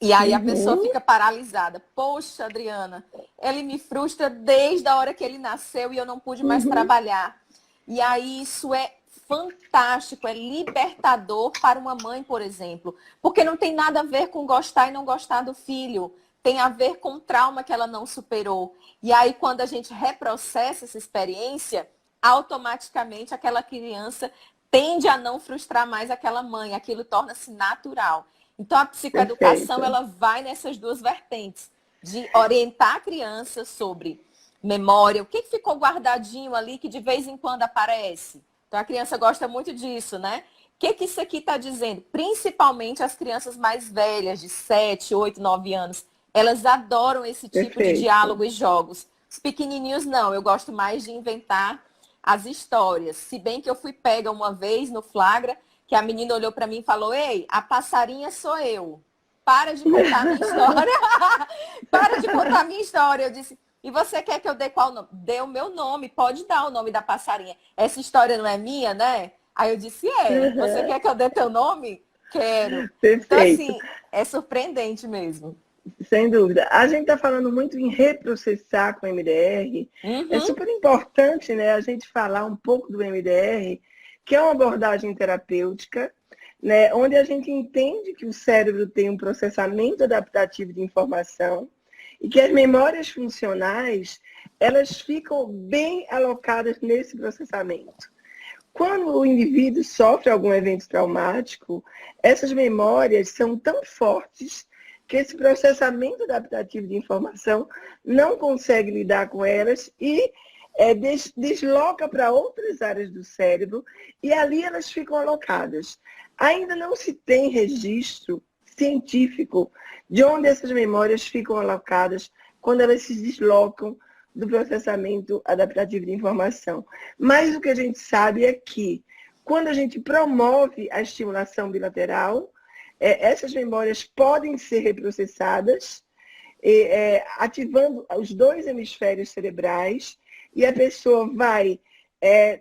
E aí a pessoa fica paralisada. Poxa, Adriana, ele me frustra desde a hora que ele nasceu e eu não pude mais trabalhar. E aí isso é fantástico, é libertador para uma mãe, por exemplo. Porque não tem nada a ver com gostar e não gostar do filho. Tem a ver com o trauma que ela não superou. E aí quando a gente reprocessa essa experiência, automaticamente aquela criança tende a não frustrar mais aquela mãe. Aquilo torna-se natural. Então, a psicoeducação, ela vai nessas duas vertentes. de orientar a criança sobre memória, o que ficou guardadinho ali que de vez em quando aparece. Então a criança gosta muito disso, né? O que isso aqui está dizendo? Principalmente as crianças mais velhas, de 7, 8, 9 anos. Elas adoram esse tipo de Perfeito. diálogo e jogos. Os pequenininhos não, eu gosto mais de inventar as histórias. Se bem que eu fui pega uma vez no flagra, que a menina olhou para mim e falou: ei, a passarinha sou eu. Para de contar a minha história. Para de contar a minha história. Eu disse: e você quer que eu dê qual nome? Dê o meu nome, pode dar o nome da passarinha. Essa história não é minha, né? Aí eu disse: é. Você quer que eu dê teu nome? Quero. Então, Perfeito. assim, é surpreendente mesmo. Sem dúvida. A gente está falando muito em reprocessar com o MDR. É Uhum. super importante, né, a gente falar um pouco do MDR, que é uma abordagem terapêutica, né, onde a gente entende que o cérebro tem um processamento adaptativo de informação e que as memórias funcionais, elas ficam bem alocadas nesse processamento. Quando o indivíduo sofre algum evento traumático, essas memórias são tão fortes que esse processamento adaptativo de informação não consegue lidar com elas e desloca para outras áreas do cérebro e ali elas ficam alocadas. Ainda não se tem registro científico de onde essas memórias ficam alocadas quando elas se deslocam do processamento adaptativo de informação. Mas o que a gente sabe é que, quando a gente promove a estimulação bilateral, essas memórias podem ser reprocessadas, ativando os dois hemisférios cerebrais, e a pessoa vai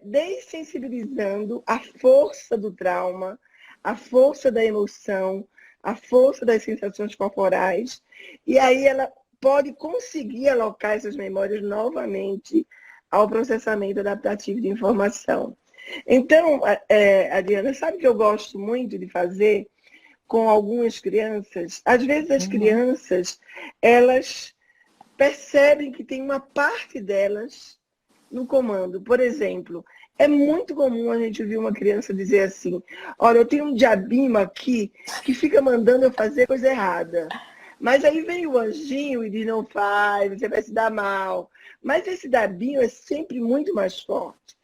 dessensibilizando a força do trauma, a força da emoção, a força das sensações corporais, e aí ela pode conseguir alocar essas memórias novamente ao processamento adaptativo de informação. Então, Adriana, sabe o que eu gosto muito de fazer com algumas crianças? Às vezes as crianças, elas percebem que tem uma parte delas no comando. Por exemplo, é muito comum a gente ouvir uma criança dizer assim: olha, eu tenho um diabinho aqui que fica mandando eu fazer coisa errada. Mas aí vem o anjinho e diz: não faz, você vai se dar mal. Mas esse diabinho é sempre muito mais forte.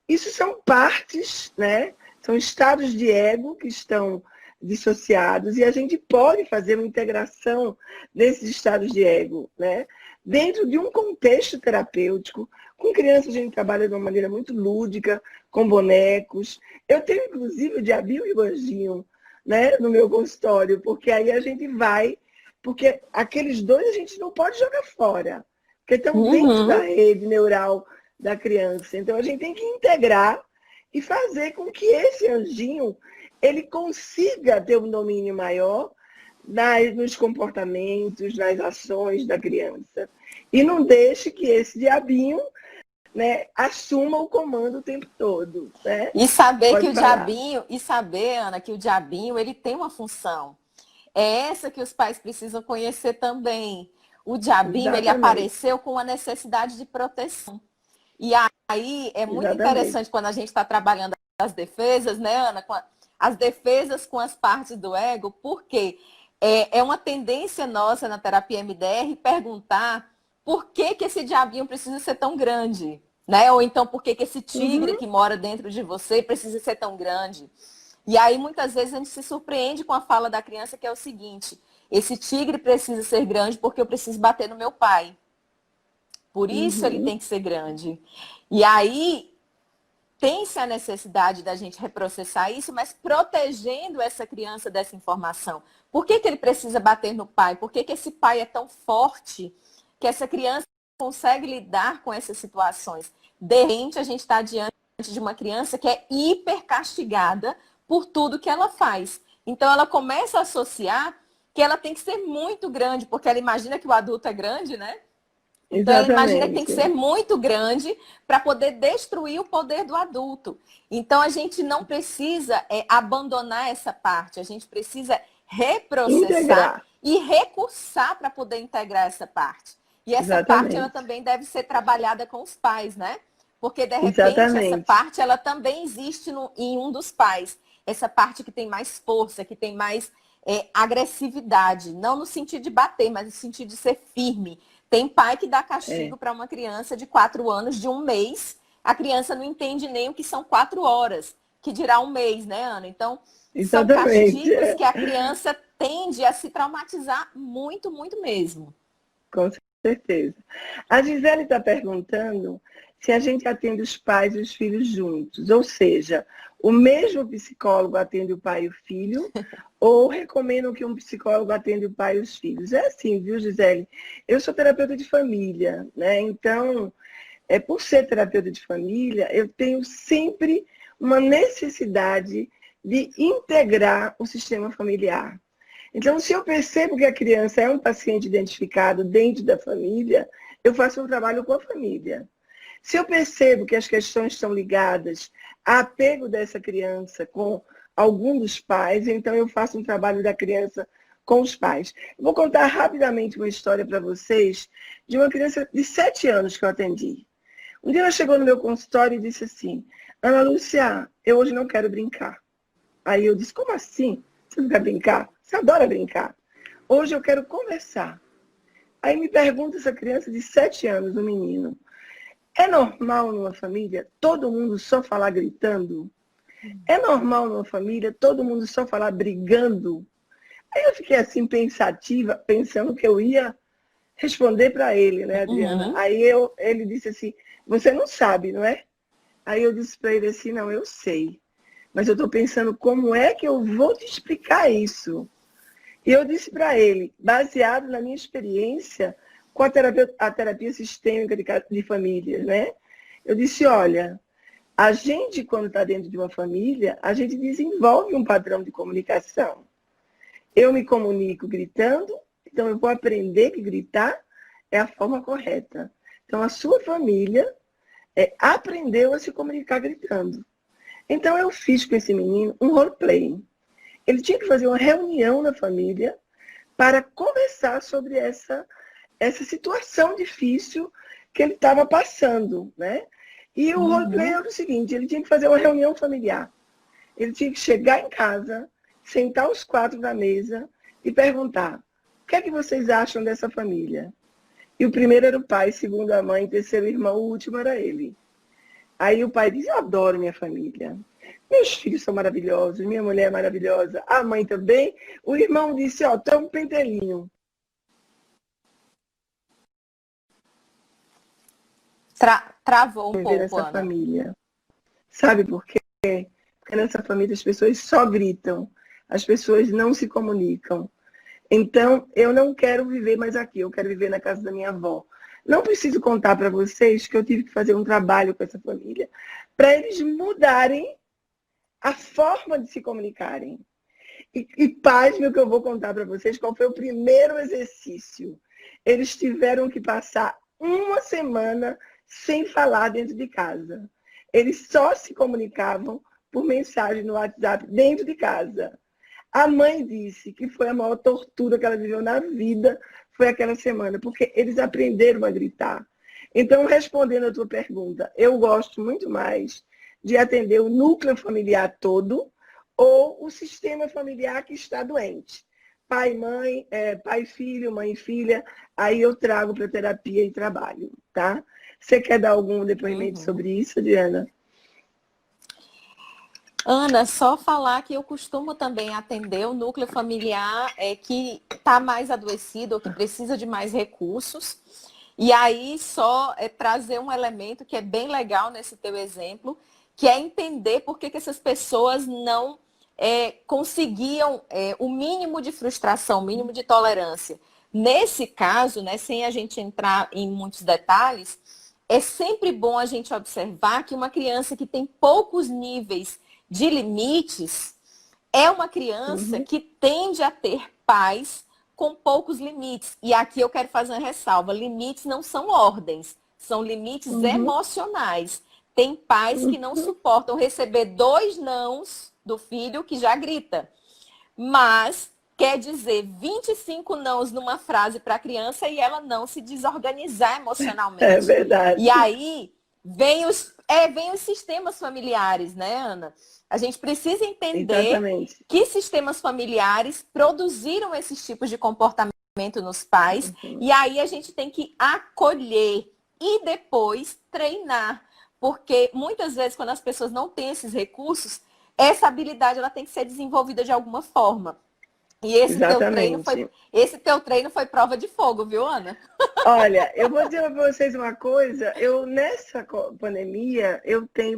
Isso são partes, né? São estados de ego que estão dissociados e a gente pode fazer uma integração desses estados de ego, né? Dentro de um contexto terapêutico. Com crianças a gente trabalha de uma maneira muito lúdica, com bonecos. Eu tenho, inclusive, o diabinho e o anjinho, né, no meu consultório, porque aí a gente vai, porque aqueles dois a gente não pode jogar fora, porque estão dentro da rede neural da criança. Então a gente tem que integrar e fazer com que esse anjinho ele consiga ter um domínio maior nos comportamentos, nas ações da criança. E não deixe que esse diabinho, né, assuma o comando o tempo todo. Né? E saber que Pode o falar. diabinho, e saber, Ana, que o diabinho ele tem uma função. É essa que os pais precisam conhecer também. O diabinho, ele Exatamente. apareceu com a necessidade de proteção. E aí é muito Exatamente. interessante quando a gente está trabalhando as defesas, né, Ana? As defesas com as partes do ego, porque é uma tendência nossa na terapia MDR perguntar por que, que esse diabinho precisa ser tão grande, né? Ou então por que, que esse tigre que mora dentro de você precisa ser tão grande. E aí muitas vezes a gente se surpreende com a fala da criança, que é o seguinte: esse tigre precisa ser grande porque eu preciso bater no meu pai. Por isso ele tem que ser grande. E aí tem-se a necessidade da gente reprocessar isso, mas protegendo essa criança dessa informação. Por que, que ele precisa bater no pai? Por que, que esse pai é tão forte que essa criança consegue lidar com essas situações? De repente, a gente está diante de uma criança que é hiper castigada por tudo que ela faz. Então, ela começa a associar que ela tem que ser muito grande, porque ela imagina que o adulto é grande, né? Então, ela imagina que tem que ser Exatamente. muito grande para poder destruir o poder do adulto. Então, a gente não precisa abandonar essa parte, a gente precisa reprocessar Integrar. e recursar para poder integrar essa parte. E essa parte, ela Exatamente. também deve ser trabalhada com os pais, né? Porque, de repente, essa Exatamente. parte, ela também existe em um dos pais. Essa parte que tem mais força, que tem mais agressividade, não no sentido de bater, mas no sentido de ser firme. Tem pai que dá castigo para uma criança de 4 anos, de 1 mês, a criança não entende nem o que são 4 horas, que dirá 1 mês, né, Ana? Então, são Exatamente. castigos que a criança tende a se traumatizar muito, muito mesmo. Com certeza. A Gisele está perguntando se a gente atende os pais e os filhos juntos, ou seja, o mesmo psicólogo atende o pai e o filho, ou recomendam que um psicólogo atende o pai e os filhos. É assim, viu, Gisele? Eu sou terapeuta de família, né? Então, por ser terapeuta de família, eu tenho sempre uma necessidade de integrar o sistema familiar. Então, se eu percebo que a criança é um paciente identificado dentro da família, eu faço um trabalho com a família. Se eu percebo que as questões estão ligadas a apego dessa criança com algum dos pais, então eu faço um trabalho da criança com os pais. Eu vou contar rapidamente uma história para vocês de uma criança de 7 anos que eu atendi. Um dia ela chegou no meu consultório e disse assim: Ana Lúcia, eu hoje não quero brincar. Aí eu disse: como assim? Você não quer brincar? Você adora brincar. Hoje eu quero conversar. Aí me pergunta essa criança de 7 anos, um menino: é normal numa família todo mundo só falar gritando? É normal numa família todo mundo só falar brigando? Aí eu fiquei assim pensativa, pensando que eu ia responder para ele, né, Adriana? Uhum. Aí ele disse assim: você não sabe, não é? Aí eu disse para ele assim: não, eu sei. Mas eu estou pensando como é que eu vou te explicar isso. E eu disse para ele, baseado na minha experiência com a terapia sistêmica de famílias, né? Eu disse: olha, a gente, quando está dentro de uma família, a gente desenvolve um padrão de comunicação. Eu me comunico gritando, então eu vou aprender que gritar é a forma correta. Então, a sua família aprendeu a se comunicar gritando. Então, eu fiz com esse menino um roleplay. Ele tinha que fazer uma reunião na família para conversar sobre essa situação difícil que ele estava passando, né? E o roleplay era o seguinte: ele tinha que fazer uma reunião familiar. Ele tinha que chegar em casa, sentar os 4 na mesa e perguntar: o que é que vocês acham dessa família? E o primeiro era o pai, segundo a mãe, terceiro o irmão, o último era ele. Aí o pai diz: eu adoro minha família. Meus filhos são maravilhosos, minha mulher é maravilhosa, a mãe também. O irmão disse: ó, tu é um pentelinho. Travou um pouco, nessa Ana. família. Sabe por quê? Porque nessa família as pessoas só gritam, as pessoas não se comunicam. Então, eu não quero viver mais aqui, eu quero viver na casa da minha avó. Não preciso contar para vocês que eu tive que fazer um trabalho com essa família para eles mudarem a forma de se comunicarem. E pasme o que eu vou contar para vocês, qual foi o primeiro exercício. Eles tiveram que passar uma semana sem falar dentro de casa. Eles só se comunicavam por mensagem no WhatsApp dentro de casa. A mãe disse que foi a maior tortura que ela viveu na vida, foi aquela semana, porque eles aprenderam a gritar. Então, respondendo a tua pergunta, eu gosto muito mais de atender o núcleo familiar todo ou o sistema familiar que está doente. Pai, mãe, pai, filho, mãe, filha, aí eu trago para terapia e trabalho, tá? Você quer dar algum depoimento sobre isso, Diana? Ana, só falar que eu costumo também atender o núcleo familiar que está mais adoecido ou que precisa de mais recursos. E aí só trazer um elemento que é bem legal nesse teu exemplo, que é entender por que essas pessoas não conseguiam o mínimo de frustração, o mínimo de tolerância. Nesse caso, né, sem a gente entrar em muitos detalhes, é sempre bom a gente observar que uma criança que tem poucos níveis de limites é uma criança que tende a ter pais com poucos limites. E aqui eu quero fazer uma ressalva: limites não são ordens, são limites emocionais. Tem pais que não suportam receber 2 nãos do filho que já grita. Mas quer dizer 25 nãos numa frase para a criança e ela não se desorganizar emocionalmente. É verdade. E aí vem os sistemas familiares, né, Ana? A gente precisa entender Exatamente. que sistemas familiares produziram esses tipos de comportamento nos pais, e aí a gente tem que acolher e depois treinar. Porque muitas vezes, quando as pessoas não têm esses recursos, essa habilidade ela tem que ser desenvolvida de alguma forma. E Exatamente. esse teu treino foi prova de fogo, viu, Ana? Olha, eu vou dizer para vocês uma coisa, nessa pandemia,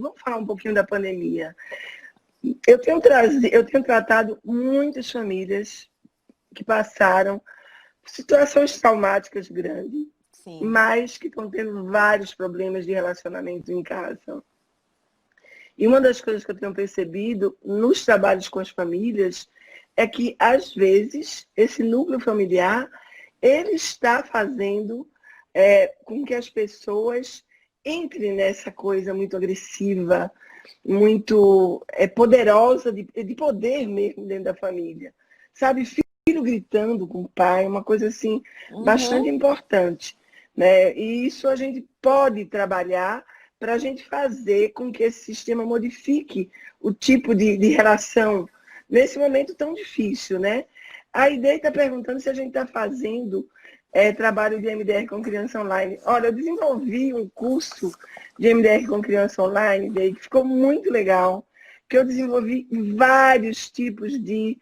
vamos falar um pouquinho da pandemia. Eu tenho tratado muitas famílias que passaram situações traumáticas grandes, Sim. mas que estão tendo vários problemas de relacionamento em casa. E uma das coisas que eu tenho percebido nos trabalhos com as famílias é que, às vezes, esse núcleo familiar, ele está fazendo com que as pessoas entrem nessa coisa muito agressiva, muito poderosa, de poder mesmo dentro da família. Sabe, filho gritando com o pai, uma coisa assim, bastante importante. Né? E isso a gente pode trabalhar para a gente fazer com que esse sistema modifique o tipo de relação nesse momento tão difícil, né? A ideia está perguntando se a gente está fazendo trabalho de MDR com criança online. Olha, eu desenvolvi um curso de MDR com criança online, que ficou muito legal, que eu desenvolvi vários tipos de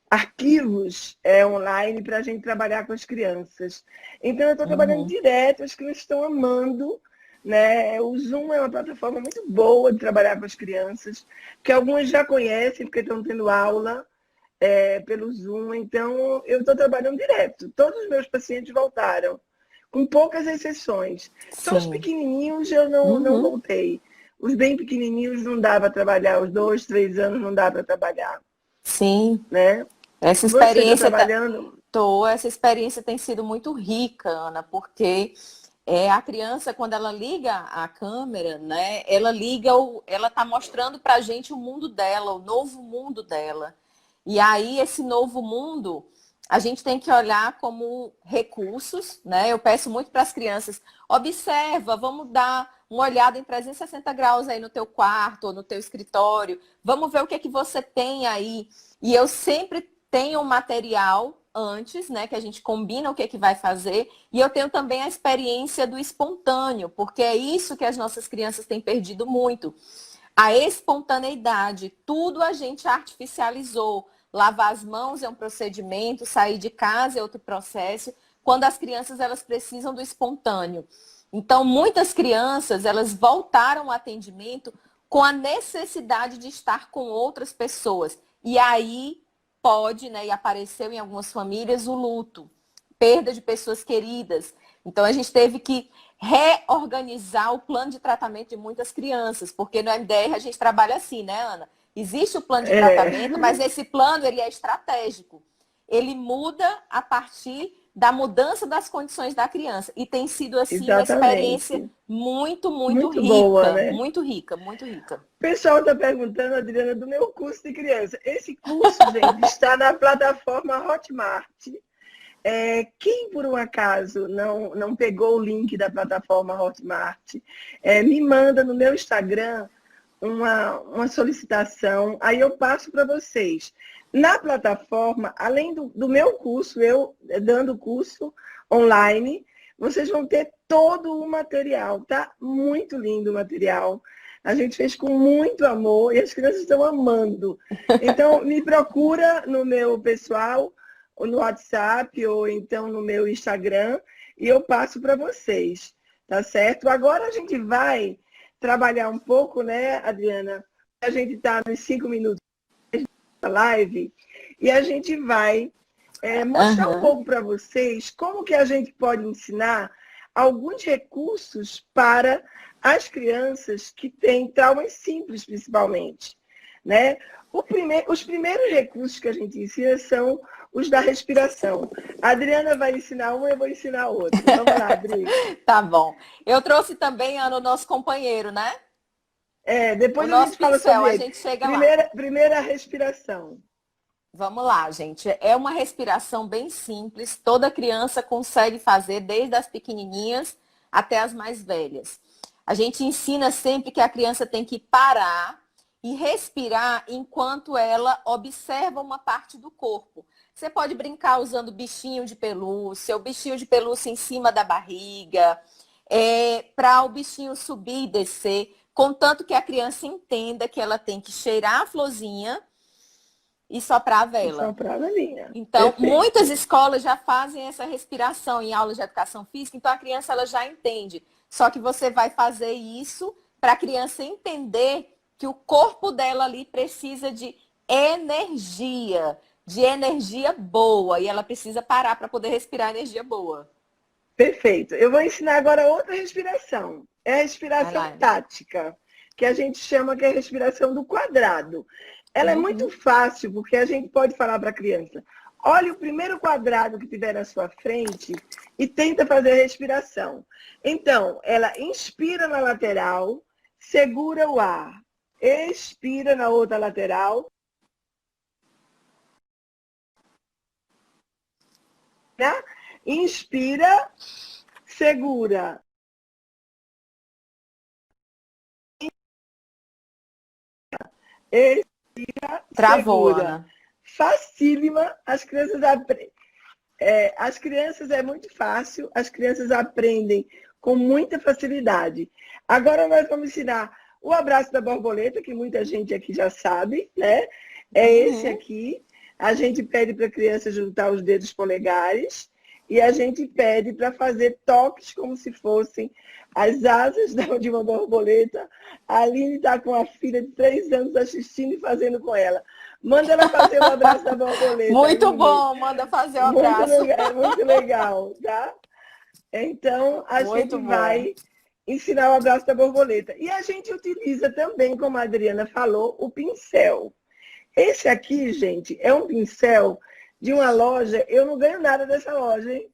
arquivos online para a gente trabalhar com as crianças. Então, eu estou trabalhando direto, as crianças estão amando. Né? O Zoom é uma plataforma muito boa de trabalhar com as crianças, que algumas já conhecem, porque estão tendo aula pelo Zoom. Então, eu estou trabalhando direto. Todos os meus pacientes voltaram, com poucas exceções. Só os pequenininhos eu não voltei. Os bem pequenininhos não dá para trabalhar, os 2, 3 anos não dá para trabalhar. Sim. Né? Essa Você experiência tá trabalhando? Essa experiência tem sido muito rica, Ana, porque a criança, quando ela liga a câmera, né, ela está mostrando para a gente o mundo dela, o novo mundo dela. E aí, esse novo mundo, a gente tem que olhar como recursos, né? Eu peço muito para as crianças, observa, vamos dar uma olhada em 360 graus aí no teu quarto ou no teu escritório, vamos ver o que é que você tem aí. E eu sempre tenho um material antes, né, que a gente combina o que é que vai fazer, e eu tenho também a experiência do espontâneo, porque é isso que as nossas crianças têm perdido muito. A espontaneidade, tudo a gente artificializou. Lavar as mãos é um procedimento, sair de casa é outro processo, quando as crianças elas precisam do espontâneo. Então, muitas crianças, elas voltaram ao atendimento com a necessidade de estar com outras pessoas. E aí pode, né, e apareceu em algumas famílias o luto, perda de pessoas queridas. Então, a gente teve que reorganizar o plano de tratamento de muitas crianças, porque no MDR a gente trabalha assim, né, Ana? Existe o plano de tratamento, mas esse plano ele é estratégico. Ele muda a partir da mudança das condições da criança. E tem sido, assim, uma experiência muito, muito rica. Boa, né? Muito rica, muito rica. O pessoal está perguntando, Adriana, do meu curso de criança. Esse curso, gente, está na plataforma Hotmart. Quem, por um acaso, não pegou o link da plataforma Hotmart, me manda no meu Instagram uma solicitação, aí eu passo para vocês. Na plataforma, além do meu curso, eu dando o curso online, vocês vão ter todo o material, tá? Muito lindo o material. A gente fez com muito amor e as crianças estão amando. Então, me procura no meu pessoal, ou no WhatsApp, ou então no meu Instagram, e eu passo para vocês, tá certo? Agora a gente vai trabalhar um pouco, né, Adriana? A gente está nos 5 minutos da live, e a gente vai mostrar um pouco para vocês como que a gente pode ensinar alguns recursos para as crianças que têm traumas simples, principalmente. Né? Os primeiros recursos que a gente ensina são os da respiração. A Adriana vai ensinar um, eu vou ensinar outro. Vamos lá, Adri. Tá bom. Eu trouxe também, Ana, o nosso companheiro, né? Depois a gente fala sobre ele. A gente chega lá. Primeira respiração. Vamos lá, gente. É uma respiração bem simples. Toda criança consegue fazer, desde as pequenininhas até as mais velhas. A gente ensina sempre que a criança tem que parar e respirar enquanto ela observa uma parte do corpo. Você pode brincar usando bichinho de pelúcia, o bichinho de pelúcia em cima da barriga, para o bichinho subir e descer, contanto que a criança entenda que ela tem que cheirar a florzinha e soprar a E vela. soprar a velinha. Então, Perfeito. muitas escolas já fazem essa respiração em aulas de educação física, então a criança ela já entende. Só que você vai fazer isso para a criança entender que o corpo dela ali precisa de energia boa, e ela precisa parar para poder respirar energia boa. Perfeito. Eu vou ensinar agora outra respiração. É a respiração tática, que a gente chama que é a respiração do quadrado. Ela é muito fácil, porque a gente pode falar para a criança, olhe o primeiro quadrado que tiver na sua frente e tenta fazer a respiração. Então, ela inspira na lateral, segura o ar, expira na outra lateral, né? Inspira, segura. Expira, Travou, segura. Ana. Facílima, as crianças aprendem. As crianças é muito fácil, as crianças aprendem com muita facilidade. Agora nós vamos ensinar o abraço da borboleta, que muita gente aqui já sabe, né? É esse aqui. A gente pede para a criança juntar os dedos polegares e a gente pede para fazer toques como se fossem as asas de uma borboleta. A Aline está com a filha de 3 anos assistindo e fazendo com ela. Manda ela fazer o abraço da borboleta. Muito Aline. Bom, manda fazer o abraço. É muito legal, tá? Então, a gente vai ensinar o abraço da borboleta. E a gente utiliza também, como a Adriana falou, o pincel. Esse aqui, gente, é um pincel de uma loja, eu não ganho nada dessa loja, hein?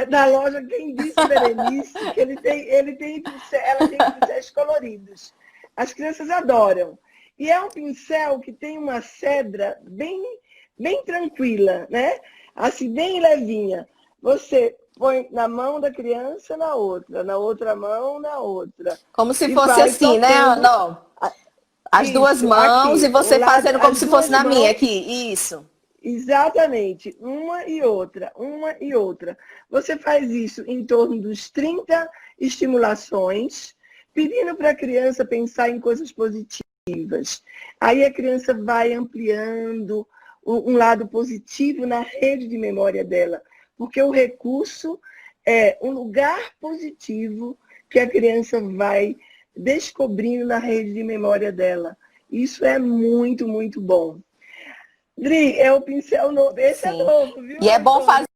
Da loja Quem Disse Berenice, que ela tem pincéis coloridos. As crianças adoram. E é um pincel que tem uma cedra bem tranquila, né? Assim, bem levinha. Você põe na mão da criança, na outra mão, na outra. Como se fosse assim, né? Não. As duas mãos aqui, e você fazendo como se fosse na minha aqui. Isso. Exatamente. Uma e outra. Você faz isso em torno dos 30 estimulações, pedindo para a criança pensar em coisas positivas. Aí a criança vai ampliando um lado positivo na rede de memória dela, porque o recurso é um lugar positivo que a criança vai descobrindo na rede de memória dela. Isso é muito, muito bom. Dri, é o pincel novo. Esse é novo, viu? E é bom fazer